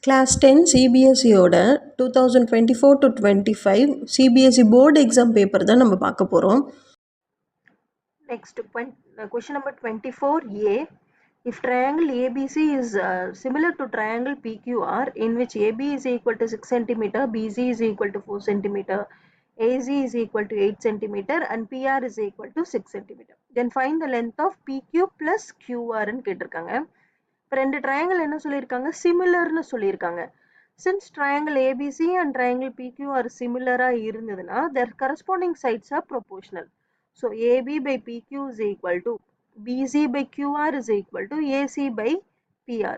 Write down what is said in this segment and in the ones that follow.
Class 10 CBSEயோட 2024-25 CBSE board exam paper தான் நம்ம பார்க்க போகிறோம். Next, question number 24A. If triangle ABC is similar to triangle PQR, in which AB is equal to 6 cm, BC is equal to 4 cm, AC is equal to 8 cm, and PR is equal to 6 cm, then find the length of PQ plus QR ன்னு கேட்டிருக்காங்க. இப்போ ரெண்டு triangle என்ன சொல்லியிருக்காங்க, சிமிலர்னு சொல்லியிருக்காங்க. Since triangle ABC and triangle PQ are similar இருந்ததுன்னா their corresponding sides are proportional. So AB by PQ is equal to BC by QR is equal to AC by PR.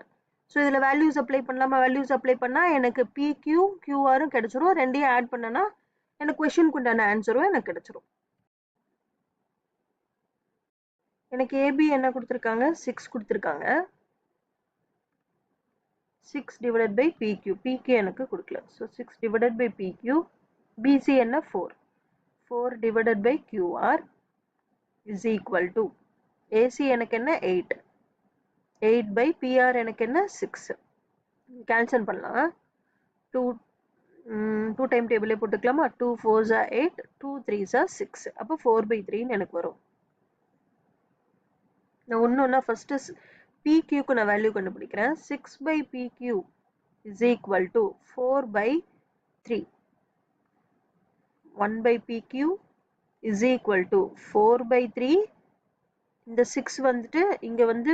So இதில் values apply பண்ணலாமா? Values apply பண்ணால் எனக்கு PQ QRும் கிடைச்சிரும். ரெண்டையும் add பண்ணனா எனக்கு கொஷனுக்கு உண்டான ஆன்சரும் எனக்கு கிடைச்சிரும். எனக்கு AB என்ன கொடுத்துருக்காங்க, 6 கொடுத்துருக்காங்க. 6 divided by PQ. PQ எனக்கு கொடுக்கல. So 6 divided by PQ. BC என்ன 4. 4 divided by QR is equal to AC எனக்கு என்ன 8. 8 by PR எனக்கு என்ன 6. கேன்சல் பண்ணலாம். 2 டைம் டேபிளே போட்டுக்கலாமா? 2 4s are 8, 2 3s are 6. அப்போ 4 by 3 எனக்கு வரும். நான் ஒன்றுன்னா ஃபர்ஸ்ட் PQக்கு நான் வேல்யூ கண்டுபிடிக்கிறேன். 6 by PQ is equal to 4 by 3. 1 by PQ is equal to 4 by 3. இந்த 6 வந்துட்டு இங்க வந்து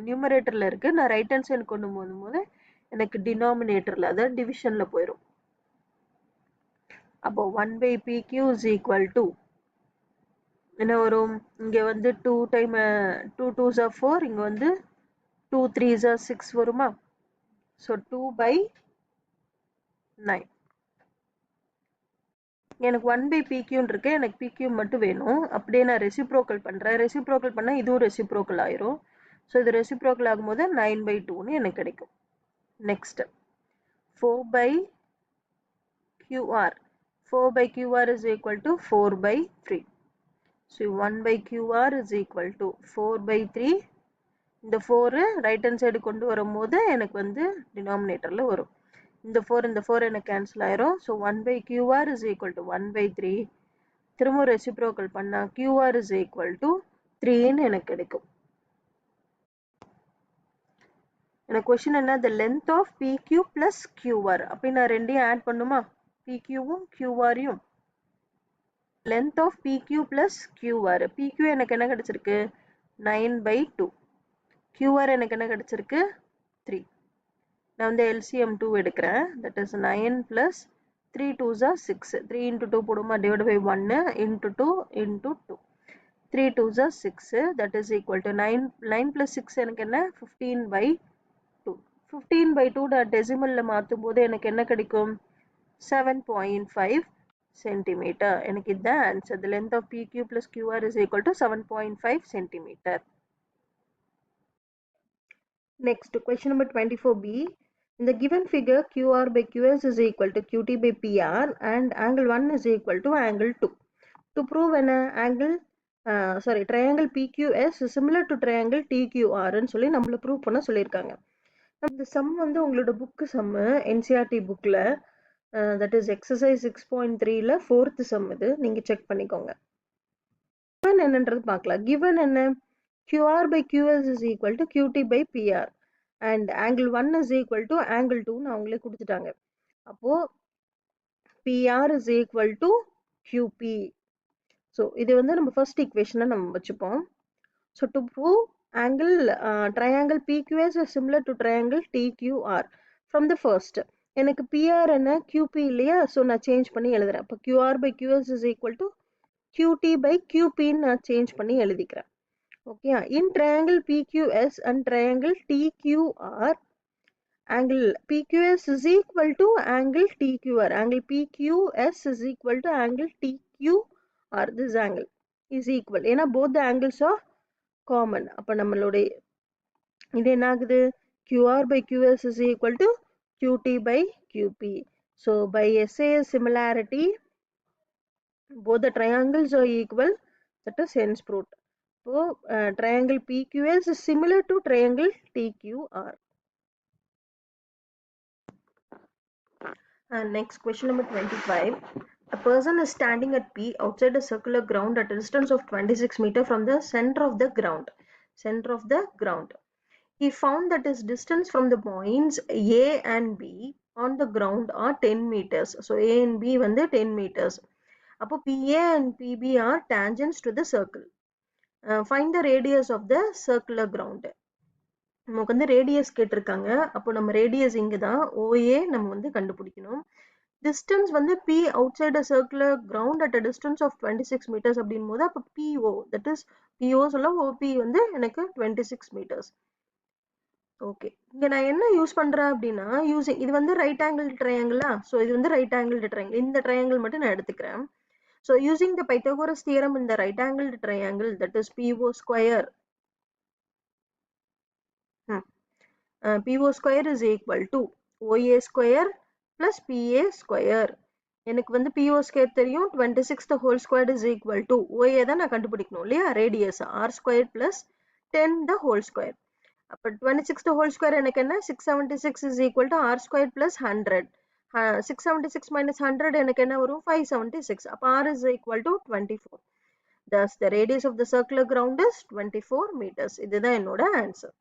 நியூமரேட்டர்ல இருக்கு. நான் ரைட் ஹேண்ட் சைடு கொண்டு போகும்போது எனக்கு டினாமினேட்டர்ல அதாவது டிவிஷன்ல போயிடும். அப்போ 1 by PQ is equal to என்ன வரும், இங்க வந்து 2 டைம் 2 2s are 4, இங்க வந்து 2 3s are 6 வருமா? So 2 by 9. எனக்கு 1 by PQன்னு இருக்கு, எனக்கு PQ மட்டும் வேணும். அப்படியே நான் ரெசிப்ரோக்கல் பண்ணுறேன். ரெசிப்ரோக்கல் பண்ணால் இதுவும் ரெசிப்ரோக்கல் ஆயிரும். ஸோ இது ரெசிப்ரோக்கல் ஆகும்போது 9 by 2ன்னு எனக்கு கிடைக்கும். Next 4 by QR. 4 by QR is equal to 4 by 3. So 1 by QR is equal to 4 by 3. இந்த 4 ரைட் ஹேண்ட் சைடு கொண்டு வரும்போது எனக்கு வந்து டினாமினேட்டரில் வரும். இந்த 4 எனக்கு கேன்சல் ஆயிரும். So 1 by QR is equal to 1 by 3. திரும்ப ரெசிப்ரோக்கல் பண்ணா QR is equal to 3ன்னு எனக்கு கிடைக்கும். எனக்கு கொஸ்டின் என்ன, the length of PQ plus QR. அப்படி நான் ரெண்டையும் ஆட் பண்ணுமா? PQவும் QRயும். length of PQ plus QR. PQ எனக்கு என்ன கிடைச்சிருக்கு, 9 by 2. QR எனக்கு என்ன கிடைச்சிருக்கு, 3. நான் வந்து LCM 2 எடுக்கிறேன். that is 9 plus 3 2s are 6. 3 into 2 போடுமா, divided by 1 into 2 into 2. 3 2s are 6. that is equal to 9 plus 6 எனக்கு என்ன 15 by 2. 15 by 2 நான் டெசிமல்ல மாற்றும் போது எனக்கு என்ன கிடைக்கும், 7.5 சென்டிமீட்டர். எனக்கு இதுதான் answer. the length of PQ plus QR is equal to 7.5 centimeter. Next, question number 24B. In the given figure, QR by QS is equal to QT by PR and angle 1 is equal to angle 2. To prove an triangle PQS is similar to triangle TQR ன்னு சொல்லி நம்மள prove பண்ண சொல்லியிருக்காங்க. இந்த sum வந்து உங்களோட book sum NCERT புக்கில் that is exercise 6.3ல 4th சம் இது, நீங்கள் செக் பண்ணிக்கோங்க. கிவன் என்னன்றது பார்க்கலாம். கிவன் என்ன, QR by QS is equal to QT by PR and angle 1 is equal to angle 2ன்னு அவங்களே கொடுத்துட்டாங்க. அப்போ PR is equal to QP. So இது வந்து நம்ம ஃபர்ஸ்ட் ஈக்குவேஷனை நம்ம வச்சுப்போம். So to prove angle triangle PQS is similar to triangle TQR from the first. எனக்கு PR என்ன QP இல்லையா, ஸோ நான் சேஞ்ச் பண்ணி எழுதுறேன். அப்போ QR by QS is equal to QT by QP நான் சேஞ்ச் பண்ணி எழுதிக்கிறேன். Okay, in triangle PQS and triangle TQR, angle PQS is equal to angle TQR. Angle PQS is equal to angle TQR. This angle is equal. ஏன்னா both the angles are common. அப்போ நம்மளுடைய இது என்ன ஆகுது, QR by QS is equal to QT by QP. So by SAS similarity, both the triangles are equal. That is hence proved. So triangle PQS is similar to triangle TQR. Next question number 25. A person is standing at P outside a circular ground at a distance of 26 meters from the center of the ground. Center of the ground. He found that his distance from the points A and B on the ground are 10 meters. So A and B வந்து 10 meters. அப்போ PA and PB are tangents to the circle. Find the radius of the circular ground. நமக்கு வந்து radius கேட்டிருக்காங்க. அப்போ நம்ம radius இங்கே தான் OA நம்ம வந்து கண்டுபிடிக்கணும். டிஸ்டன்ஸ் வந்து P outside a circular ground at a distance of 26 meters அப்படின் போது அப்போ PO, that is PO சொல்ல OP வந்து எனக்கு 26 meters. ஓகே, இங்க நான் என்ன யூஸ் பண்றேன் அப்படின்னா யூசிங் இது வந்து ரைட் ஆங்கிள் ட்ரையாங்கிளா, ஸோ இது வந்து ரைட் ஆங்கிள் ட்ரையாங்கிள், இந்த ட்ரையாங்கிள் மட்டும் நான் எடுத்துக்கிறேன். So using the Pythagoras theorem இந்த right angle triangle, that is PO square PO square is equal to OA square plus PA square. எனக்கு வந்து PO square தெரியும், 26 the whole square is equal to OA தான் நான் கண்டுபிடிக்கணும் இல்லையா, radius r square plus 10 the whole square. அப்போ 26 the whole square எனக்கு என்ன, 676 is equal to r square plus 100. 676 minus 100 எனக்கு என்ன வரும், 576. அப்போ r is equal to 24. Thus the radius of the circular ground is 24 meters. இதுதான் என்னோட ஆன்சர்.